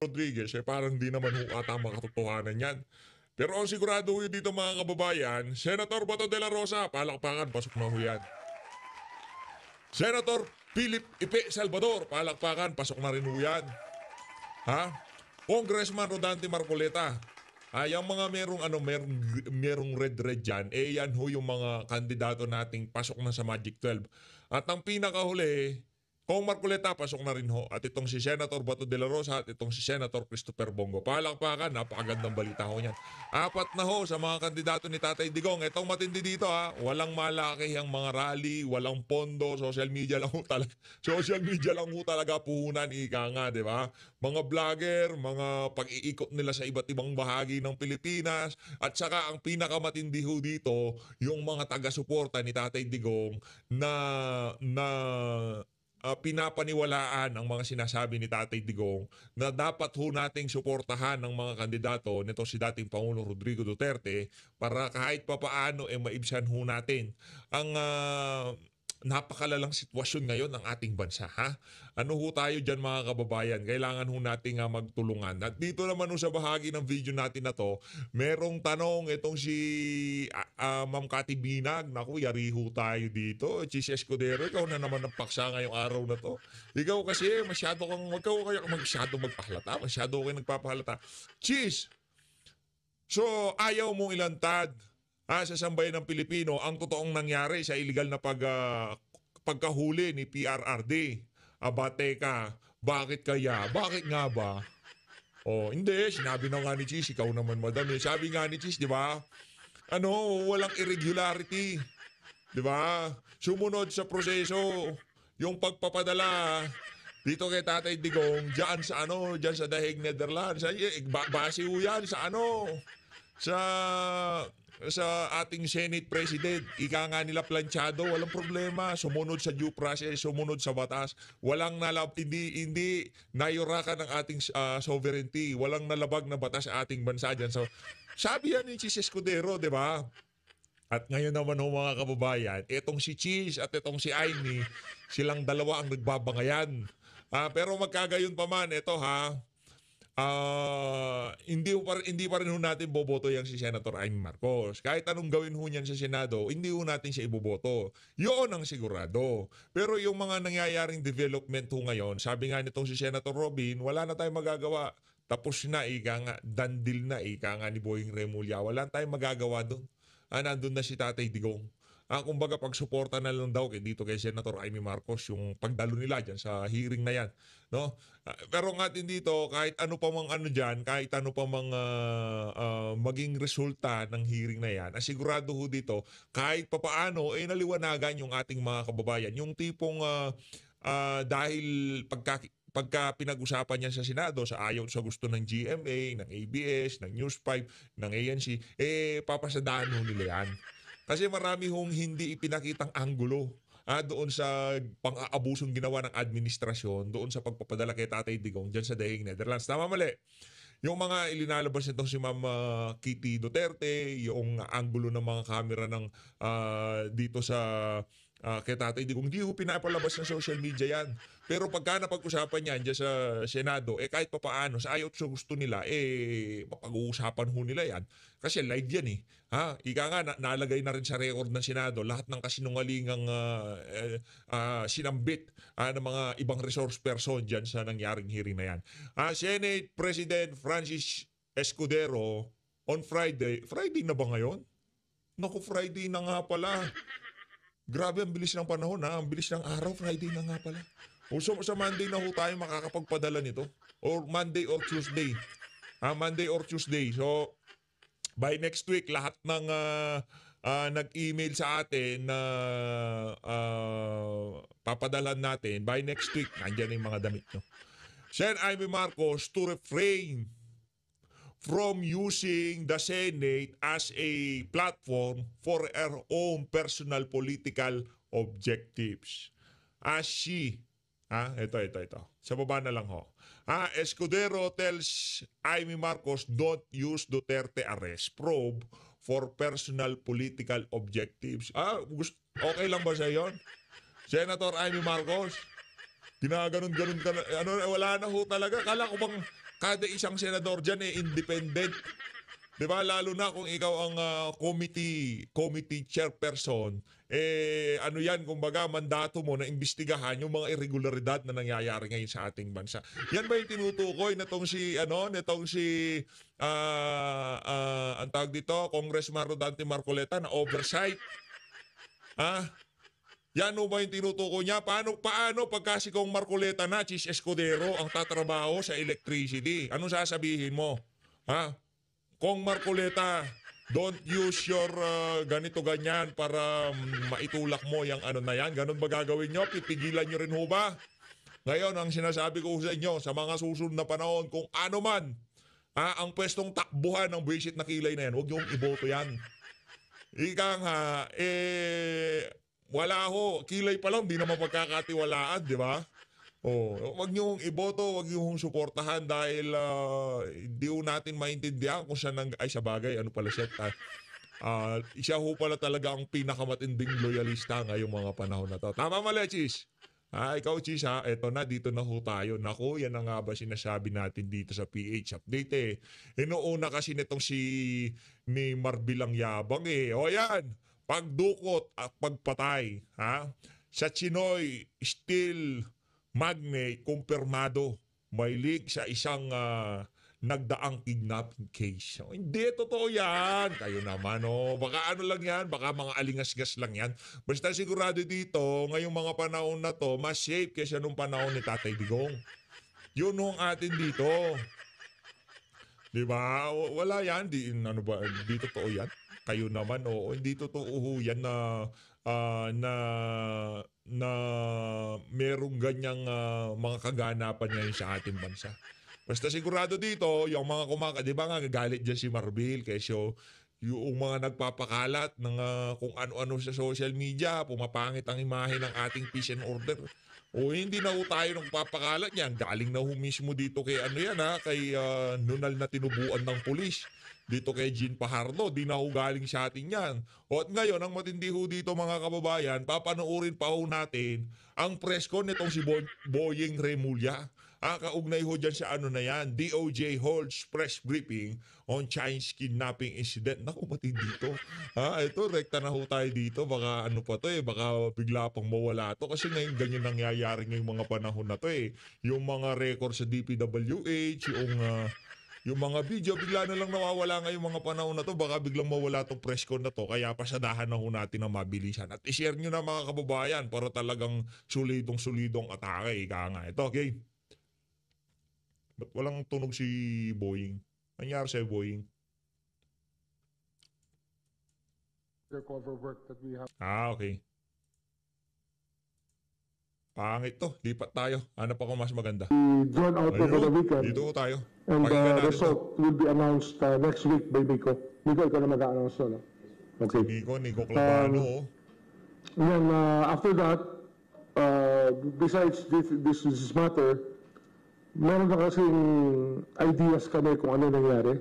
Rodriguez, parang di naman ho ata makatotohanan yan. Pero ang sigurado ho dito mga kababayan, Senator Bato de la Rosa, palakpakan, pasok na ho yan. Senator Philip Ipe Salvador, palakpakan, pasok na rin ho yan. Ha? Congressman Rodante Marcoleta. Yung mga merong red diyan, yan ho yung mga kandidato nating pasok na sa Magic 12. At ang pinakahuli, Kong Marcoleta, pasok na rin ho. At itong si Senator Bato de la Rosa at itong si Senator Christopher Bongo. Palakpakan, napakagandang balita ho niyan. Apat na ho sa mga kandidato ni Tatay Digong. Itong matindi dito walang malaki ang mga rally, walang pondo, social media lang ho talaga. Social media lang ho talaga puhunan, ika nga, di ba? Mga vlogger, mga pag-iikot nila sa iba't ibang bahagi ng Pilipinas. At saka ang pinakamatindi ho dito, yung mga taga-suporta ni Tatay Digong na pinapaniwalaan ang mga sinasabi ni Tatay Digong na dapat ho nating suportahan ng mga kandidato nito si dating Pangulong Rodrigo Duterte para kahit papaano maibsan ho natin ang napakalalang sitwasyon ngayon ng ating bansa. Ano ho tayo dyan mga kababayan? Kailangan ho nating magtulungan. At dito naman ho sa bahagi ng video natin na to, merong tanong itong si Ma'am Cathy Binag. Naku, yari ho tayo dito. Chis Escudero, ikaw na naman ang paksa ngayong araw na to. Ikaw kasi masyado kang, masyado magpahalata. Masyado kayo nagpapahalata. Chis! So, ayaw mong ilantad sa sambayan ng Pilipino ang totoong nangyari sa illegal na pagkahuli ni PRRD. Teka, bakit kaya? Bakit nga ba? Hindi, sinabi na nga ni Chis, ikaw naman madam. Sabi nga ni Chis, di ba? Walang irregularity. Di ba? Sumunod sa proseso, yung pagpapadala dito kay Tatay Digong, diyan sa The Hague, Netherlands. Base ho yan sa ating Senate President. Ika nga nila planchado, walang problema. Sumunod sa due process, sumunod sa batas. Walang hindi nayurakan ng ating sovereignty. Walang nalabag na batas sa ating bansa dyan. So, sabi yan ni Chis Escudero, di ba? At ngayon naman mga kababayan, itong si Chis at itong si Aimee, silang dalawa ang nagbabangayan. Pero magkagayon pa man, ito hindi pa rin ho natin boboto yang si Senator Aimee Marcos. Kahit anong gawin ho niyan sa Senado, hindi ho natin siya iboboto. Yun ang sigurado. Pero yung mga nangyayaring development ho ngayon, sabi nga nitong si Senator Robin, wala na tayong magagawa. Tapos na, ika nga, dandil na, ika nga ni Boying Remulla. Wala na tayong magagawa doon. Nandun na si Tatay Digong. Kumbaga pagsuporta na lang daw dito kay Senator Aimee Marcos yung pagdalo nila dyan sa hearing na yan. No? Pero nga din dito, kahit ano pa mang dyan, kahit ano pa mang maging resulta ng hearing na yan, asigurado ho dito, kahit papaano, naliwanagan yung ating mga kababayan. Yung tipong dahil pagka pinag-usapan niya sa Senado, sa ayaw sa gusto ng GMA, ng ABS, ng News 5, ng ANC, papasadaan ho nila yan. Kasi marami hong hindi ipinakitang anggulo doon sa pang-aabusong ginawa ng administrasyon, doon sa pagpapadala kay Tatay Digong dyan sa The Hague, Netherlands. Tama mali. Yung mga ilinalabas nitong si Ma'am Kitty Duterte, yung anggulo ng mga kamera ng dito sa kay Tatay Digong, hindi ho pinapalabas ng social media yan. Pero pagka napag-usapan yan dyan sa Senado, kahit pa paano, sa ayaw sa gusto nila, mapag-uusapan ho nila yan. Kasi live yan Ika nga, nalagay na rin sa record ng Senado lahat ng kasinungalingang sinambit ng mga ibang resource person dyan sa nangyaring hearing na yan. Senate President Francis Escudero on Friday na ba ngayon? Naku, Friday na nga pala. Grabe, ang bilis ng panahon ang bilis ng araw, Friday na nga pala. So, sa Monday na ho tayo makakapagpadala nito. Or Monday or Tuesday. Monday or Tuesday. So, by next week, lahat ng nag-email sa atin na papadalan natin, by next week, nandiyan yung mga damit nyo. Sen Aimee Marcos to refrain from using the Senate as a platform for her own personal political objectives. As she, ito. Sa baba na lang ho. Escudero tells Aimee Marcos don't use Duterte arrest probe for personal political objectives. Okay lang ba sa yon? Senator Aimee Marcos? Ginaganon-ganon ka na, wala na ho talaga. Kada isang senador dyan independent. Diba? Lalo na kung ikaw ang committee chairperson, ano yan, kumbaga, mandato mo na imbestigahan yung mga irregularidad na nangyayari ngayon sa ating bansa. Yan ba yung tinutukoy nitong ang tawag dito, Congressman Rodante Marcoleta na oversight? Yan ba yung tinutukoy niya? Paano pagka si Kong Marcoleta na, Chis Escudero, ang tatrabaho sa electricity? Anong sasabihin mo? Kong Marcoleta, don't use your ganito-ganyan para maitulak mo yung ano na yan. Ganun ba gagawin nyo? Pipigilan nyo rin ho ba? Ngayon, ang sinasabi ko sa inyo, sa mga susunod na panahon, kung ano man, ang pwestong takbuhan ng visit na kilay na yan, huwag nyo iboto yan. Ika nga, wala ho. Kilay pa lang, di naman pagkakatiwalaan, di ba? Wag niyo iboto, wag niyo suportahan dahil hindi ho natin maintindihan kung siya sa bagay, ano pala siya. Siya ho pala talaga ang pinakamatinding loyalista ngayong mga panahon na to. Tama mali, Chis? Ikaw, Chis, eto na, dito na ho tayo. Naku, yan na nga ba sinasabi natin dito sa PH Update Inuuna kasi nitong ni Marbilang Yabang O yan, pagdukot at pagpatay. Sa Chinoy Steel Magnate, kumpirmado, may link sa isang nagdaang kidnapping case. Hindi, totoo yan. Kayo naman, baka ano lang yan, baka mga alingas-gas lang yan. Basta sigurado dito, ngayong mga panahon na to, mas safe kaysa nung panahon ni Tatay Digong. Yun ang atin dito. Diba? Wala yan. Di totoo yan. Kayo naman, hindi totoo yan na merong ganyang mga kaganapan ngayon sa ating bansa. Basta sigurado dito, yung mga di ba nga gagalit dyan si Marbil kesyo yung mga nagpapakalat ng kung ano-ano sa social media, pumapangit ang imahe ng ating peace and order. Hindi na ho tayo nagpapakalat yan. Galing na ho mismo dito kay kay nunal na tinubuan ng pulis. Dito kay Jean Pajardo, di na ho galing sa atin yan. At ngayon, ang matindi ho dito mga kababayan, papanoorin pa ho natin ang press con nitong si Boyeng Remulla. Kaugnay ho dyan sa na yan, DOJ holds press briefing on Chinese kidnapping incident. Naku, matindi dito. Ito, rekta na ho tayo dito. Baka baka bigla pang mawala to. Kasi ngayon ganyan nangyayari ngayong mga panahon na to Yung mga record sa DPWH, yung mga video, bigla na lang nawawala ngayong mga panahon na to. Baka biglang mawala tong press con na to. Kaya pasadahan na ho natin ang mabilisan. At i-share nyo na mga kababayan para talagang solidong atake. Ika nga. Ito, okay? Ba't walang tunog si Boying? Nangyari sa'yo, Boying? Cover work that we have. Okay. Pangit to. Lipat tayo. Hanap ako mas maganda. Drawn out over the weekend. Dito tayo. And the result will be announced next week by Miko. Miko, ikaw na mag-a-announce to, no? Okay. Nico Clavano. Then after that, besides this matter, meron na kasing ideas kami kung ano nangyari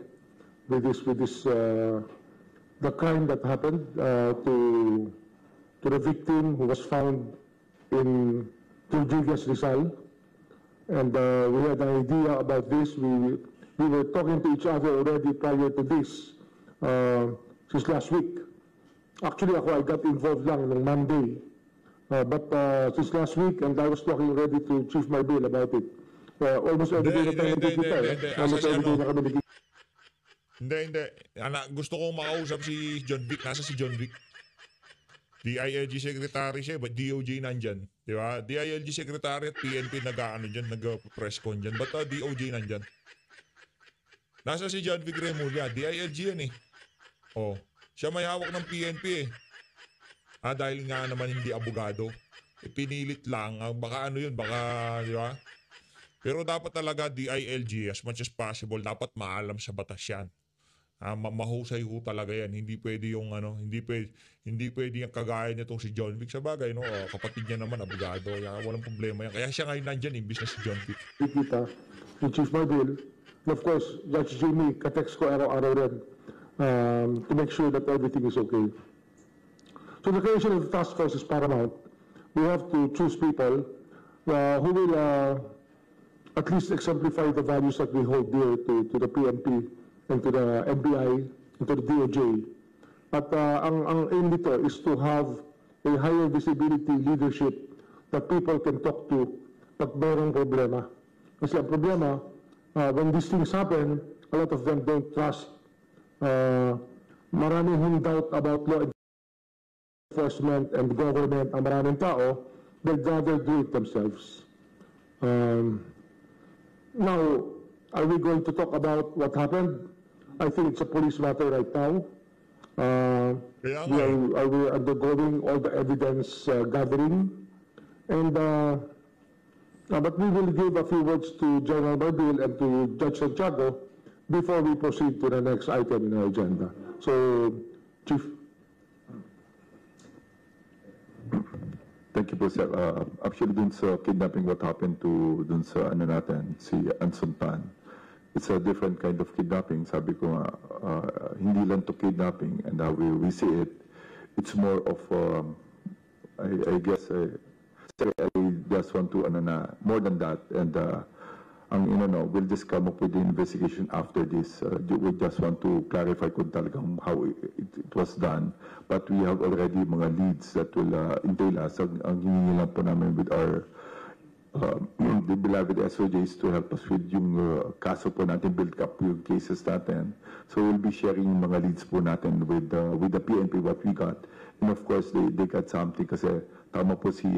with this the crime that happened to the victim who was found in Rodriguez Rizal. And we had an idea about this. We were talking to each other already prior to this since last week. Actually, I got involved lang ng Monday. But since last week, and I was talking already to Chief Marbil about it. Almost every day na tayo nagkikita. Almost every day na kami nagkikita. Hindi. Gusto kong makausap si John Vic. Nasa si John Vic? DILG Secretary siya, but DOJ nandyan. Di ba? DILG Secretary at PNP nag-press con dyan. Ba't DOJ nandyan? Nasa si John Vic Remulla. DILG yan siya may hawak ng PNP dahil nga naman hindi abogado. Pinilit lang. Baka di ba? Pero dapat talaga DILG, as much as possible, dapat maalam sa batas yan. Mahusay ho talaga yan. Hindi pwede yung hindi pwede yung kagaya nitong si John Vic. Sa bagay, kapatid niya naman, abogado. Walang problema yan. Kaya siya ngayon nandyan, imbis na si John Vic. Kita, si Chief Marbil, and of course, Judge Jimmy, ka-text ko araw-araw rin to make sure that everything is okay. So the creation of the task force is paramount. We have to choose people who will at least exemplify the values that we hold dear to the PNP and to the NBI and to the DOJ. At ang aim nito is to have a higher visibility leadership that people can talk to pag mayroong problema. Kasi ang problema, when these things happen, a lot of them don't trust. Maraming doubt about law enforcement and government, ang maraming tao, they'd rather do it themselves. Now, are we going to talk about what happened? I think it's a police matter right now. Kaya We nga eh. are undergoing all the evidence gathering, and but we will give a few words to General Marbil and to Judge Santiago before we proceed to the next item in our agenda. So, Chief. Thank you po, sir. Actually, dun sa kidnapping, what happened to dun sa ano natin, si Anson Tan, it's a different kind of kidnapping. Sabi ko nga, hindi lang to kidnapping and how we see it, it's more of, I guess, sir, I just want to, more than that, and we'll just come up with the investigation after this. We just want to clarify kung talagang how it was done. But we have already mga leads that will entail us. Ang hiningi lang po namin with our the beloved SOJs to help us with yung kaso po natin, build up yung cases natin. So we'll be sharing yung mga leads po natin with the PNP, what we got. And of course, they got something kasi tama po si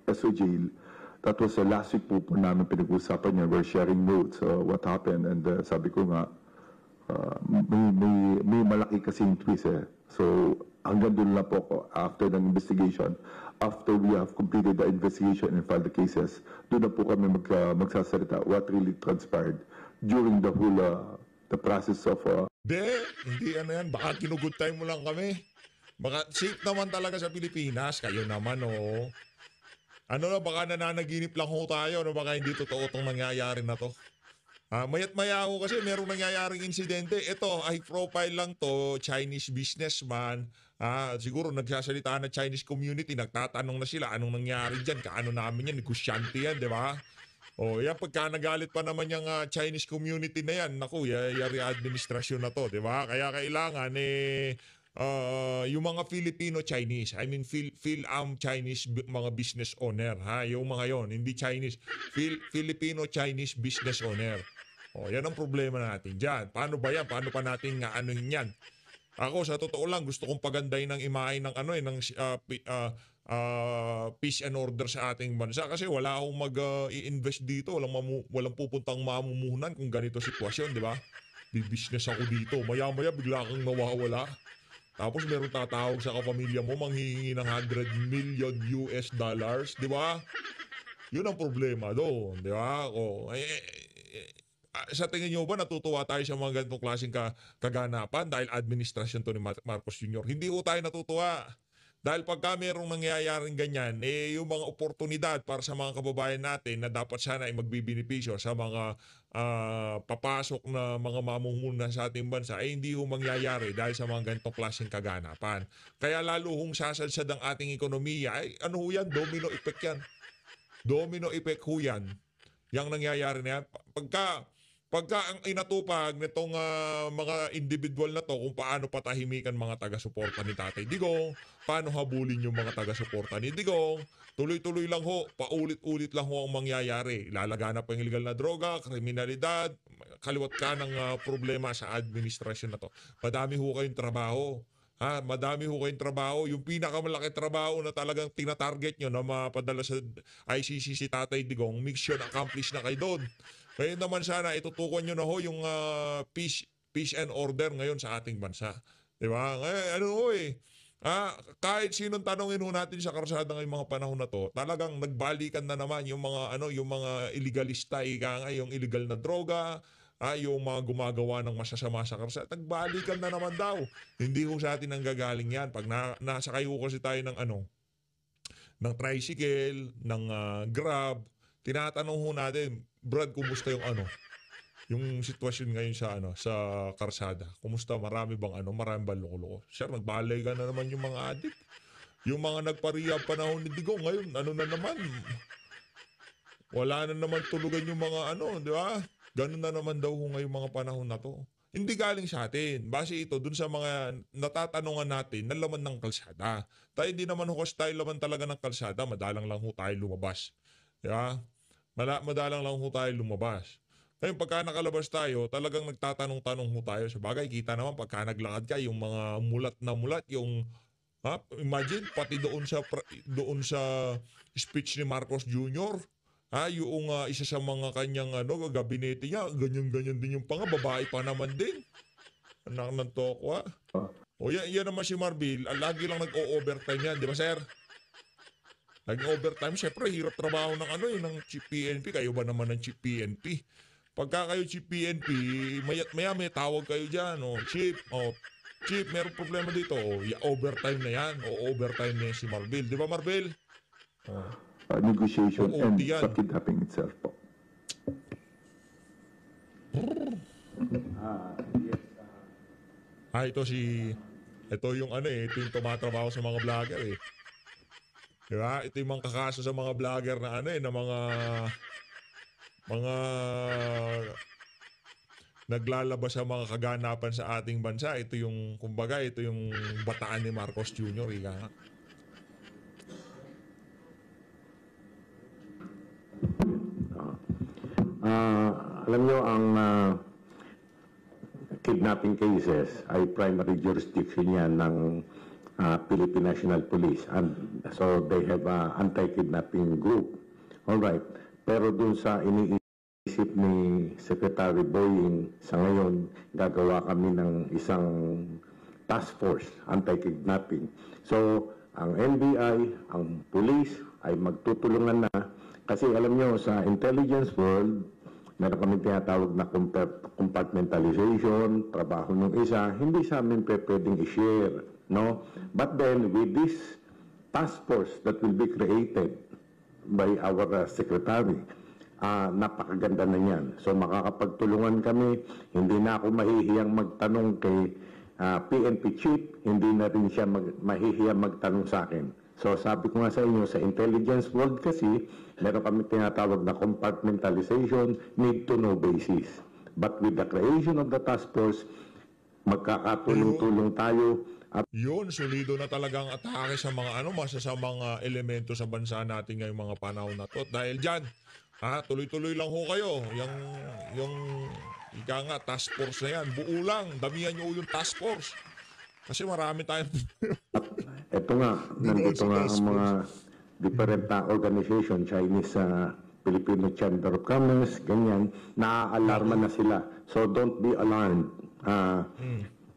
SOJ. That was last week po namin pinag-usapan niya. We're sharing notes, what happened. And sabi ko nga, may malaki kasing twist eh. So hanggang doon lang po ako after ng investigation. After we have completed the investigation and filed the cases, doon na po kami magsasalita what really transpired during the whole the process of... Hindi ano yan. Baka kinugood time mo lang kami. Baka safe naman talaga sa Pilipinas. Kayo naman, oh. Ano na, baka nananaginip lang ho tayo. No? Baka hindi totoo itong nangyayari na to. Mayat maya ho kasi merong nangyayaring insidente. Ito, high profile lang to. Chinese businessman. Siguro nagsasalita na Chinese community. Nagtatanong na sila anong nangyari dyan. Kaano namin yan. Negosyante yan, di ba? O yan, pagka nagalit pa naman yung Chinese community na yan. Naku, yari administrasyon na to, di ba? Kaya kailangan yung mga Filipino-Chinese, I mean Chinese mga business owner, yung mga yon, hindi Chinese, Filipino-Chinese business owner. Yan ang problema natin diyan. Paano ba yan? Paano pa natin nga anuhin yan? Ako sa totoo lang gusto kong pagandahin ng imahe ng peace and order sa ating bansa kasi wala akong mag-i-invest dito, walang pupuntang mamumuhunan kung ganito sitwasyon, di ba? Business ako dito, maya-maya bigla kang nawawala. Tapos meron tatawag sa kapamilya mo, manghihingi ng $100 million, di ba? Yun ang problema doon, di ba? Sa tingin nyo ba natutuwa tayo sa mga ganitong klaseng kaganapan dahil administrasyon to ni Marcos Jr.? Hindi ko tayo natutuwa. Dahil pagka merong nangyayaring ganyan, yung mga oportunidad para sa mga kababayan natin na dapat sana ay magbibinipisyo sa mga papasok na mga mamumuhunan sa ating bansa ay hindi ho mangyayari dahil sa mga ganitong klaseng kaganapan. Kaya lalo hong sasadsad ang ating ekonomiya, ay ano ho yan? Domino effect yan. Domino effect ho yan. Yang nangyayari na yan. Pagka ang inatupag nitong mga individual na to kung paano patahimikan mga taga-suporta ni Tatay Digong, paano habulin yung mga taga-suporta ni Digong, tuloy-tuloy lang ho, paulit-ulit lang ho ang mangyayari. Ilalagana pa yung illegal na droga, kriminalidad, kaliwat ka ng problema sa administrasyon na to. Madami ho kayong trabaho. Madami ho kayong trabaho. Yung pinakamalaki trabaho na talagang tinatarget nyo na mapadala sa ICC si Tatay Digong, mission accomplished na kayo doon. Ngayon naman sana itutukan nyo na ho yung peace and order ngayon sa ating bansa. Di ba? Kahit sinong tanongin ho natin sa karsada ngayong mga panahon na to, talagang nagbalikan na naman yung mga illegalista, yung illegal na droga, yung mga gumagawa ng masasama sa karsada, nagbalikan na naman daw. Hindi ho sa atin ang gagaling yan. Pag nasakay ho kasi tayo ng tricycle, ng Grab, tinatanong ho natin, Brad, kumusta yung sitwasyon ngayon sa karsada? Kumusta? Marami bang loko-loko? Sir, nagbalay ka na naman yung mga adik. Yung mga nagparehab panahon ni Digong ngayon, na naman? Wala na naman tulugan yung mga ano, di ba? Ganun na naman daw ho ngayong mga panahon na to. Hindi galing sa atin. Base ito dun sa mga natatanungan natin na laman ng kalsada. Tayo hindi naman ho kasi tayo laman talaga ng kalsada. Madalang lang ho tayo lumabas. Di ba? Madalang lang ho tayo lumabas. Ngayon pagka nakalabas tayo, talagang nagtatanong-tanong ho tayo. Sabagay, kita naman pagka naglakad ka, yung mga mulat na mulat, yung imagine pati doon sa speech ni Marcos Jr. Yung isa sa mga kanyang gabinete niya, ganyan-ganyan din yung panga, babae pa naman din. Anak ng tokwa. O yan naman si Marbil, lagi lang nag-o-overtime yan, di ba sir? Laging overtime, syempre hirap trabaho ng chief PNP, kayo ba naman ng chief PNP? Pagka kayo chief PNP, maya may tawag kayo dyan, chief, meron problema dito, overtime na yan, overtime na yan si Marbil, di ba Marbil? Negotiation Oo, and yan. sa kidnapping itself po. Ito yung ito yung tumatrabaho sa mga vlogger eh. Diba? Ito yung mga kakaso sa mga vlogger na na mga naglalabas sa mga kaganapan sa ating bansa. Ito yung, kumbaga, ito yung bataan ni Marcos Jr. Ika nga. Alam nyo, ang kidnapping cases ay primary jurisdiction yan ng Philippine National Police. And so they have a anti-kidnapping group. Alright. Pero dun sa iniisip ni Secretary Boying sa ngayon, gagawa kami ng isang task force anti-kidnapping. So ang NBI, ang police ay magtutulungan na kasi alam nyo sa intelligence world, meron kami tinatawag na compartmentalization, trabaho ng isa, hindi sa amin pwedeng i-share, no? But then, with this task force that will be created by our secretary, napakaganda na yan. So, makakapagtulungan kami, hindi na ako mahihiyang magtanong kay PNP chief, hindi na rin siya mahihiyang magtanong sa akin. So sabi ko nga sa inyo, sa intelligence world kasi, meron kami tinatawag na compartmentalization, need to know basis. But with the creation of the task force, magkakatulong-tulong tayo. At yun, solido na talagang atake sa mga sa mga elemento sa bansa natin ngayong mga panahon na to. Dahil dyan, tuloy-tuloy lang ho kayo. Yung ika nga, task force na yan. Buo lang, damihan nyo yung task force. Kasi marami tayong ito nga, nandito nga ang mga different na organization, Chinese, Filipino Chamber of Commerce, ganyan, naaalarma na sila. So don't be alarmed.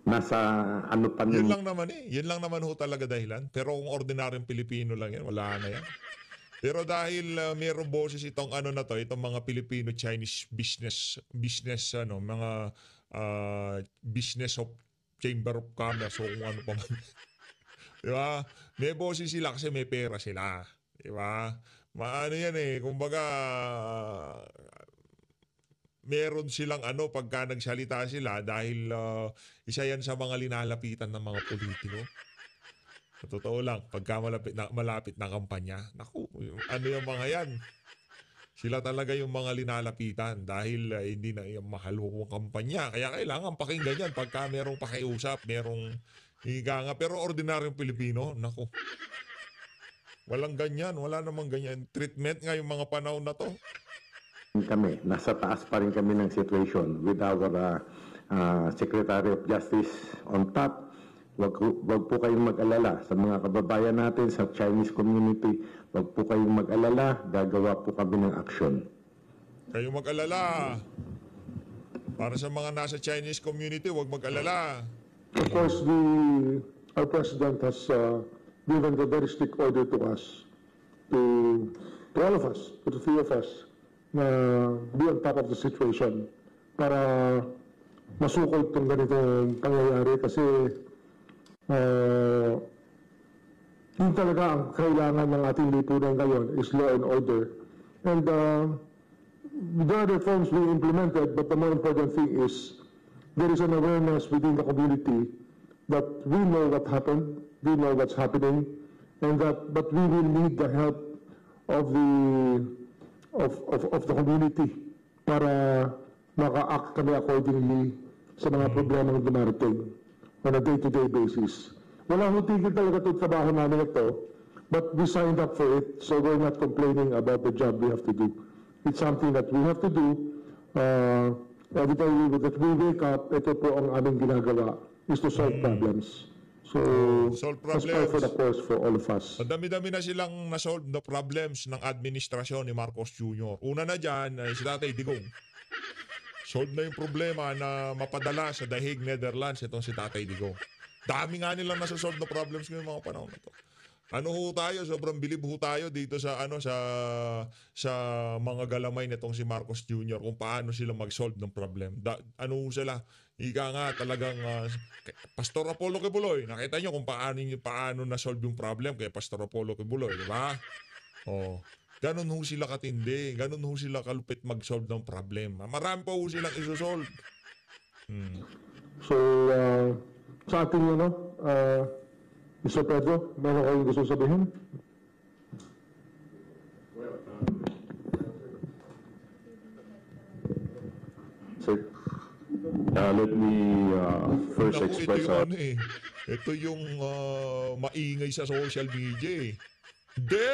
Nasa ano pa yun lang naman Yun lang naman ho talaga dahilan. Pero kung ordinaryong Pilipino lang yan, wala na yan. Pero dahil mayroong boses itong itong mga Filipino-Chinese business mga business of Chamber of Commerce o kung ano pa man. Diba? May boses sila kasi may pera sila. Diba? Maano yan kumbaga, meron silang pagka nagsalita sila dahil isa yan sa mga linalapitan ng mga politiko. Sa totoo lang, pagka malapit na kampanya, naku, yung mga yan? Sila talaga yung mga linalapitan dahil hindi na yung mahal ang kampanya. Kaya kailangan pakinggan yan pagka merong pakiusap, merong higa nga. Pero ordinaryong Pilipino, naku, walang ganyan, wala namang ganyan. Treatment nga yung mga panahon na to. kami, nasa taas pa rin kami ng situation with our Secretary of Justice on top. Wag po kayong mag-alala sa mga kababayan natin sa Chinese community. Wag po kayong mag-alala. Gagawa po kami ng action. Kayo mag-alala. Para sa mga nasa Chinese community, wag mag-alala. Of course, our president has given the very strict order to us, to all of us, to the three of us, na be on top of the situation para masukol itong ganitong pangyayari kasi yun talaga ang kailangan ng ating lipunan ngayon is law and order. And the other reforms we implemented, but the more important thing is there is an awareness within the community that we know what happened, we know what's happening, and that but we will need the help of of the community para maka-act kami accordingly sa mga problemang dumarating on a day-to-day basis. Wala ho tigil talaga itong trabaho namin ito, but we signed up for it, so we're not complaining about the job we have to do. It's something that we have to do. Every time that we wake up, ito po ang aming ginagawa, is to solve problems. So, Solve that's par for problems. the course for all of us. Madami-dami na silang na-solve na problems ng administrasyon ni Marcos Jr. Una na dyan, si Tatay Digong. Solve na yung problema na mapadala sa Dahig, Netherlands itong si Tatay Digong. Dami nga nilang nasa-solve na problems ngayong mga panahon na to. Ano ho tayo, sobrang bilib ho tayo dito sa sa mga galamay nitong si Marcos Jr. kung paano sila mag-solve ng problem. Ano ho sila? Ika nga talagang Pastor Apollo Kibuloy. Nakita nyo kung paano na-solve yung problem kay Pastor Apollo Kibuloy, di ba? Oh, ganun ho sila katindi, ganun ho sila kalupit mag-solve ng problem. Marami pa ho silang isosolve. So, sa ating Mr. Pedro, meron kayong gusto sabihin? Sir, let me first Naku, express ito yung ano eh. Ito yung maingay sa social media eh. Hindi!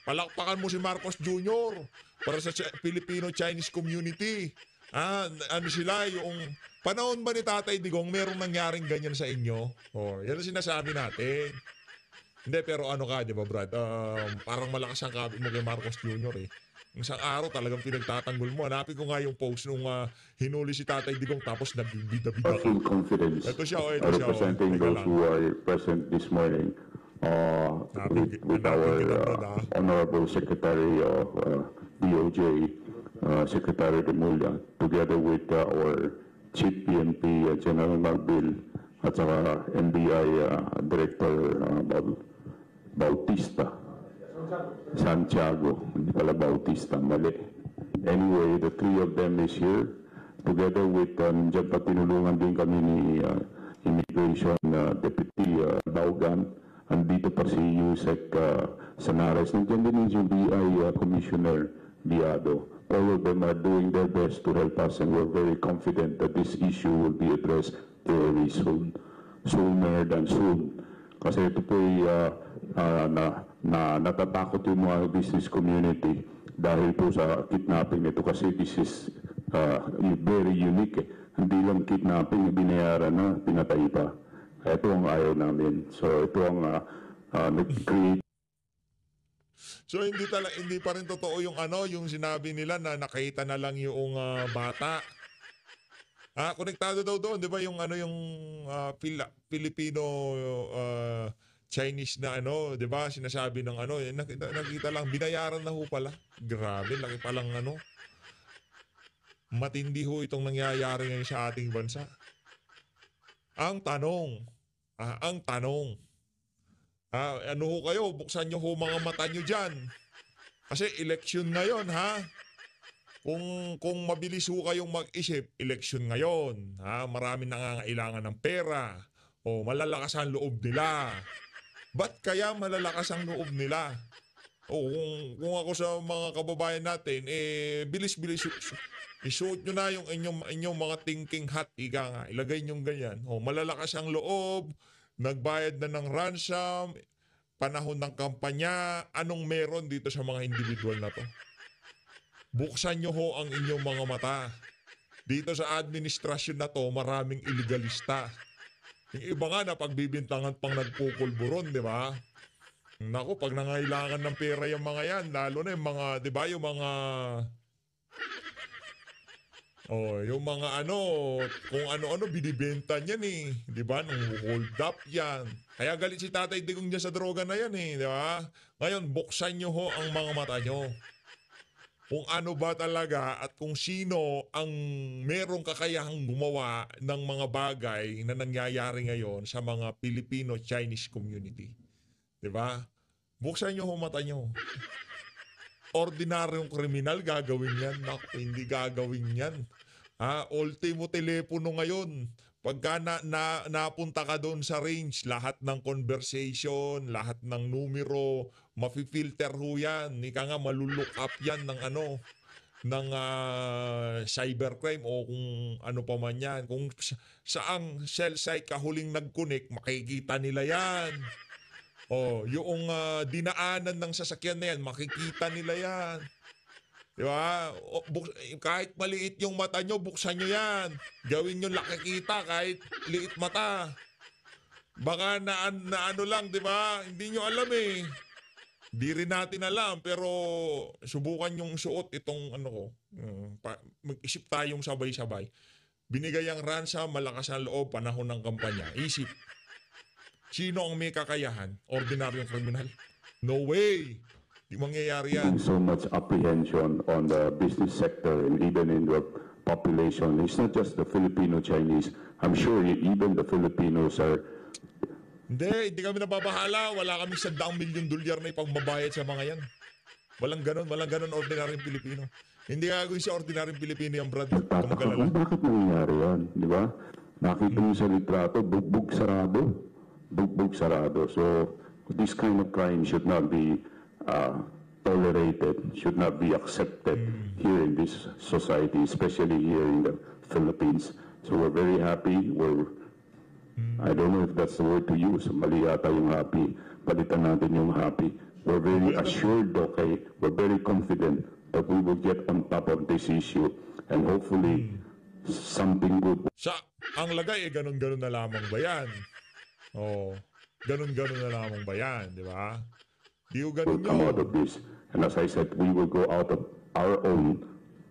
Palakpakan mo si Marcos Jr. para sa Filipino-Chinese community. Ano sila, yung panahon ba ni Tatay Digong merong nangyaring ganyan sa inyo? Oh, yan ang sinasabi natin. Hindi, pero ano ka, di ba Brad? Parang malakas ang kabit mo kay Marcos Jr. eh. Isang araw talagang pinagtatanggol mo. Hanapin ko nga yung post nung hinuli si Tatay Digong tapos nagbibida-bida ka. full confidence Ito siya, ito siya. representing Teka those lang. who are present this morning with our Honorable Secretary of DOJ, Secretary Remulla, together with our Chief PNP, General Marbil, at saka NBI Director Bautista. Santiago, hindi pala Bautista, mali. Anyway, the three of them is here. Together with, nandiyan pa tinulungan din kami ni Immigration Deputy Daugan. Andito pa si Yusek Sanares. Nandiyan din yung BI Commissioner Diado. All of them are doing their best to help us, and we're very confident that this issue will be addressed very soon. Sooner than soon. Kasi ito po natatakot yung mga business community dahil po sa kidnapping nito, kasi this is very unique eh. Hindi lang kidnapping, binayaran na, pinatay pa. Ito ang ayaw namin. So ito ang nag-create. So hindi pa rin totoo yung yung sinabi nila na nakita na lang yung bata. Konektado daw doon, 'di ba? Yung yung Filipino Chinese na 'di ba? Sinasabi ng nakita lang, binayaran na ho pala. Grabe, laki palang matindi ho itong nangyayari ngayon sa ating bansa. Ang tanong, ano ho kayo, buksan nyo ho mga mata nyo dyan. Kasi eleksyon ngayon, ha? Kung mabilis ho kayong mag-isip, eleksyon ngayon, ha? Marami nangangailangan ng pera, o malalakas ang loob nila. Ba't kaya malalakas ang loob nila? O kung ako sa mga kababayan natin, bilis-bilis, isuot nyo na yung inyong mga thinking hat, ika nga, ilagay nyo ganyan. O malalakas ang loob, nagbayad na ng ransom, panahon ng kampanya, anong meron dito sa mga individual na to? Buksan nyo ho ang inyong mga mata. Dito sa administrasyon na to, maraming illegalista. Yung iba nga na pagbibintangan pang nagpupulburon, di ba? Naku, pag nangailangan ng pera yung mga yan, lalo na yung mga, di ba, yung mga... yung mga kung ano-ano binibenta niyan eh. 'Di ba? Nung hold up 'yan. Kaya galit si Tatay Digong niya sa droga na 'yan eh, 'di ba? Ngayon, buksan niyo ho ang mga mata niyo. Kung ano ba talaga at kung sino ang merong kakayahang gumawa ng mga bagay na nangyayari ngayon sa mga Filipino-Chinese community. 'Di ba? Buksan niyo ho mata niyo. Ordinaryong kriminal gagawin yan. Naku, hindi gagawin yan. Ultimo telepono ngayon. Pagka napunta ka doon sa range, lahat ng conversation, lahat ng numero, mafi-filter ho yan. Ika nga, malulook up yan ng ng cybercrime o kung ano pa man yan. Kung saang cell site ka huling nag-connect, makikita nila yan. Oh, yung dinaanan ng sasakyan na yan, makikita nila yan. Di ba? Kahit maliit yung mata nyo, buksan nyo yan. Gawin nyo nakikita kahit liit mata. Baka na ano lang, di ba? Hindi nyo alam eh. Di rin natin alam, pero subukan yung suot itong mag-isip tayong sabay-sabay. Binigay ang ransom, malakas ang loob, panahon ng kampanya. Isip. Sino ang may kakayahan? Ordinaryong kriminal? No way! Di mangyayari yan. So much apprehension on the business sector and even in the population. It's not just the Filipino-Chinese. I'm sure even the Filipinos are. Hindi kami nababahala. Wala kami $100 milyon na ipagbabayad sa mga yan. Walang ganon ordinaryong Pilipino. Hindi gagawin sa ordinaryong Pilipino yung brad. Nagtataka kung bakit nangyayari yan, di ba? Nakita mo sa litrato, bugbog sarado. So this kind of crime should not be tolerated, should not be accepted here in this society, especially here in the Philippines. So we're very happy. I don't know if that's the word to use. Mali yata yung happy. Palitan natin yung happy. We're very assured, okay? We're very confident that we will get on top of this issue and hopefully something good. Ang lagay ganun-ganun na lamang ba yan? Oh, ganun-ganun na lamang ba yan, di ba? Di ko ganun Will come out of this. And as I said, we will go out of our own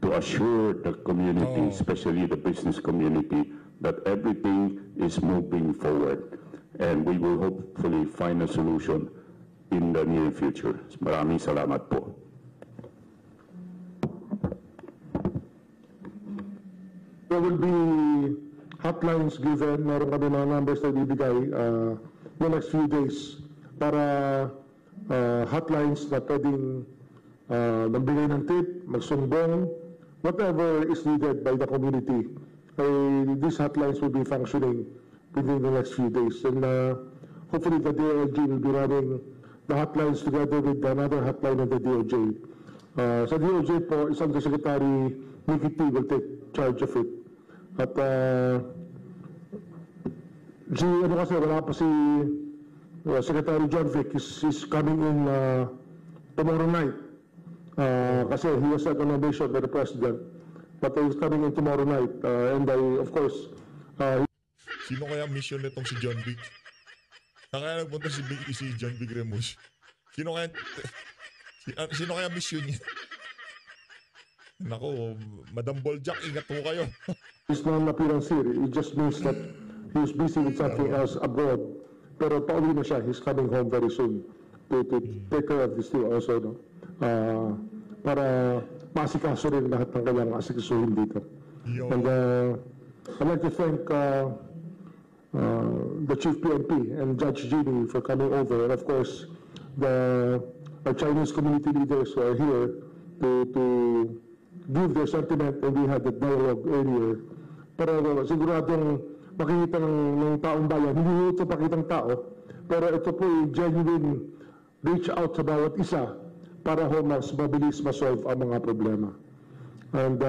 to assure the community, especially the business community, that everything is moving forward. And we will hopefully find a solution in the near future. Maraming salamat po. There will be hotlines given, meron kami mga numbers na bibigay the next few days para hotlines na pwedeng nagbigay ng tip, magsumbong, whatever is needed by the community. These hotlines will be functioning within the next few days. And hopefully the DOJ will be running the hotlines together with another hotline of the DOJ. Sa DOJ po, isang Secretary Nikki T will take charge of it. At kasi wala pa si Secretary John Vic is coming in tomorrow night. Kasi he was set on a mission by the President. But he's coming in tomorrow night. And of course, sino kaya mission nitong si John Vic? Saan kaya nagpunta si John Vic Remus? Sino kaya mission niya? Nako, Madam Boljak, ingat po kayo. his non-appearance here, it just means that he was busy with something else abroad. Pero pauwi na siya. He's coming home very soon to take care of this thing also, no? Para maasikaso rin lahat ng kailangang asikasuhin dito. And I'd like to thank the Chief PNP and Judge Ginny for coming over. And of course, our Chinese community leaders who are here to give their sentiment, and we had the dialogue earlier. Pero siguradong makikita ng taong bayan, hindi ito pakitang tao, pero ito po yung genuine reach out sa bawat isa para mas mabilis ma-solve ang mga problema. And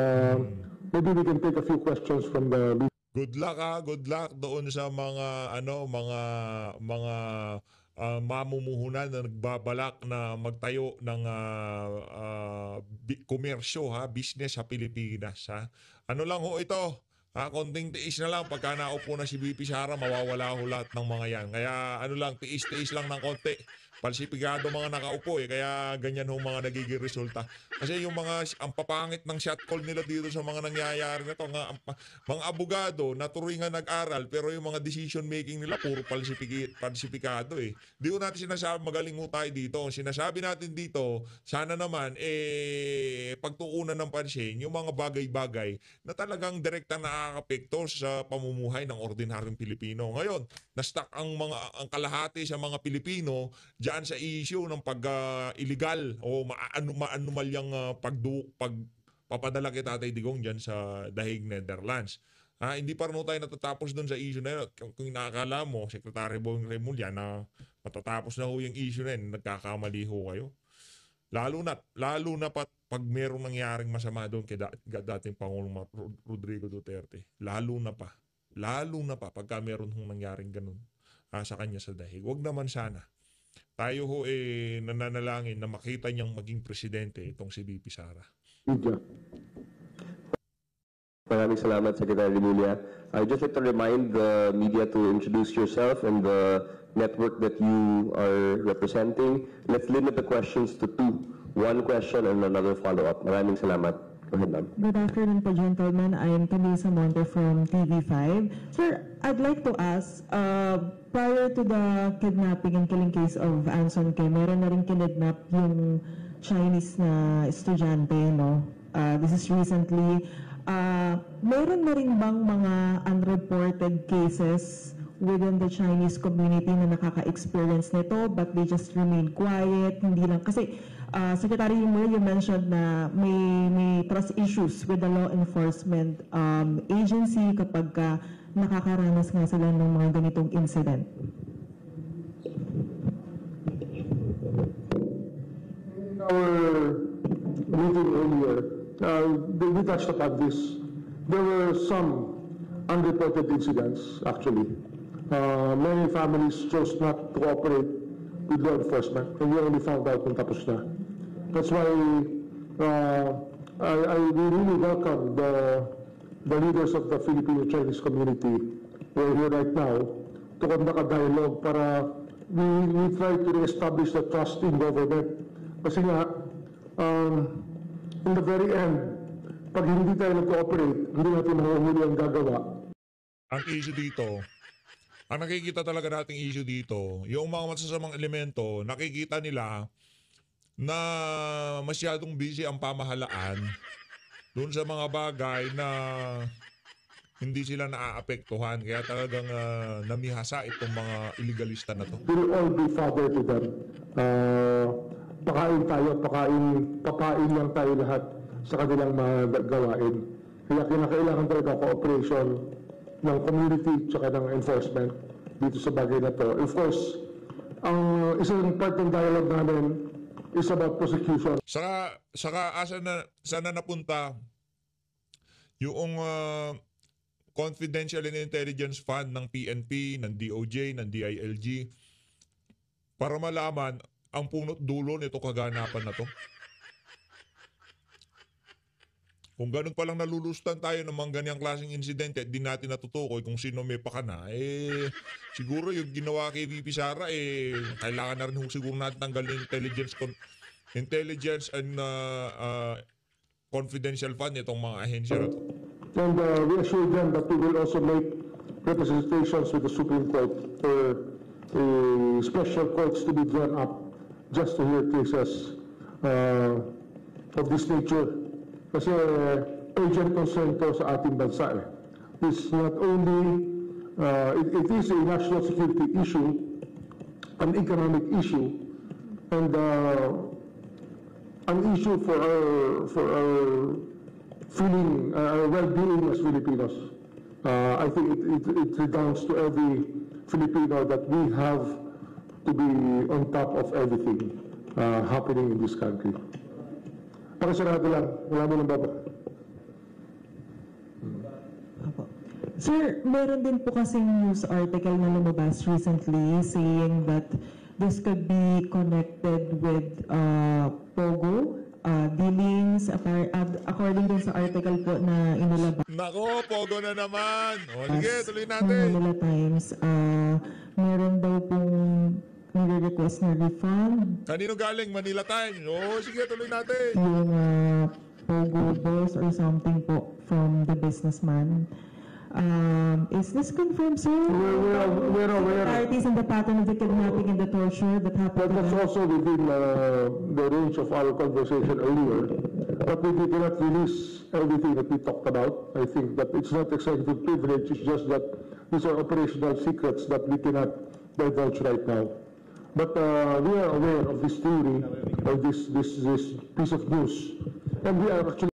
maybe we can take a few questions from the Good luck doon sa mga mga mamumuhunan na nagbabalak na magtayo ng komersyo, business sa Pilipinas, ha. Ano lang ho ito, konting tiis na lang. Pagka naupo na si VP Sara, mawawala ho lahat ng mga yan. Kaya tiis lang ng konti. Palsipigado mga nakaupo kaya ganyan ho mga nagiging resulta. Kasi yung ang papangit ng shot call nila dito sa mga nangyayari na to, mga abogado, natuloy nga nag-aral, pero yung mga decision making nila puro palsipikado Di ko natin sinasabi magaling ho tayo dito. Sinasabi natin dito, sana naman pagtuunan ng pansin yung mga bagay-bagay na talagang direkta nakakapekto sa pamumuhay ng ordinaryong Pilipino. Ngayon, na-stuck ang kalahati sa mga Pilipino diyan sa issue ng pag-illegal o maanumalyang pagpapadala kay Tatay Digong diyan sa Dahig, Netherlands. Hindi pa rin tayo natatapos doon sa issue na yun. Kung inaakala mo, Secretary Boying Remulla, na matatapos na ho yung issue na yun, nagkakamali ho kayo. Lalo na pag merong nangyaring masama doon kay dating Pangulong Rodrigo Duterte. Lalo na pa pagka meron hong nangyaring ganun sa kanya sa dahig. Huwag naman sana. Tayo ho nananalangin na makita niyang maging presidente itong si VP Sara. Media. Maraming salamat, Secretary Remulla. I'd just like to remind the media to introduce yourself and the network that you are representing. Let's limit the questions to two. One question and another follow-up. Maraming salamat. Go ahead, ma'am. Good afternoon po, gentlemen. I am Camille Samonte from TV5. Sir, I'd like to ask, prior to the kidnapping and killing case of Anson Kay, meron na rin kinidnap yung Chinese na estudyante, no? This is recently. Meron na rin bang mga unreported cases within the Chinese community na nakaka-experience nito but they just remain quiet? Hindi lang kasi Secretary Remulla, you mentioned na may trust issues with the law enforcement agency kapag nakakaranas nga sila ng mga ganitong incident. In our meeting earlier, we touched upon this. There were some unreported incidents, actually. Many families chose not to cooperate with law enforcement, and we only found out kung tapos na. That's why I really welcome the leaders of the Filipino-Chinese community who are here right now to conduct a dialogue para we try to reestablish the trust in government. Kasi nga, in the very end, pag hindi tayo nag-cooperate, hindi natin mahuhuli ang gagawa. Ang issue dito, ang nakikita talaga nating issue dito, yung mga masasamang elemento, nakikita nila na masyadong busy ang pamahalaan doon sa mga bagay na hindi sila naaapektuhan. Kaya talagang namihasa itong mga illegalista na to. We'll all be father to them. Pakain tayo, papain lang tayo lahat sa kanilang mga gawain. Kaya kinakailangan talaga cooperation ng community tsaka ng enforcement dito sa bagay na to. Of course, ang isang part ng dialogue namin is about prosecution. Saka sana napunta yung Confidential and Intelligence Fund ng PNP, ng DOJ, ng DILG para malaman ang punot dulo nito kaganapan na to. Kung ganun palang nalulustan tayo ng mga ganyang klaseng insidente at di natin natutukoy kung sino may pakana, siguro yung ginawa kay VP Sara, kailangan na rin siguro natin tanggalin intelligence and confidential fund itong mga ahensya na to. And we assure them that we will also make representations with the Supreme Court for special courts to be drawn up just to hear cases of this nature. Kasi urgent concern to sa ating bansa. It's not only, it is a national security issue, an economic issue, and an issue for our feeling, our well-being as Filipinos. I think it redounds to every Filipino that we have to be on top of everything happening in this country. Pakisarado lang, wala mo nang baba. Sir, meron din po kasing news article na lumabas recently saying that this could be connected with Pogo dealings according din sa article po na inilabas. Nako, Pogo na naman! O sige, tuloy Ng natin! Manila Times, meron daw pong nire-request na refund Kanino galing? Manila Times. O sige, tuloy natin! yung Pogo boss or something po from the businessman. Is this confirmed, sir? We're aware. Parties in the pattern of the kidnapping and the torture that But happened. that's also within the range of our conversation earlier. But we cannot release everything that we talked about. I think that it's not executive privilege, it's just that these are operational secrets that we cannot divulge right now. But we are aware of this theory or this piece of news. And we are actually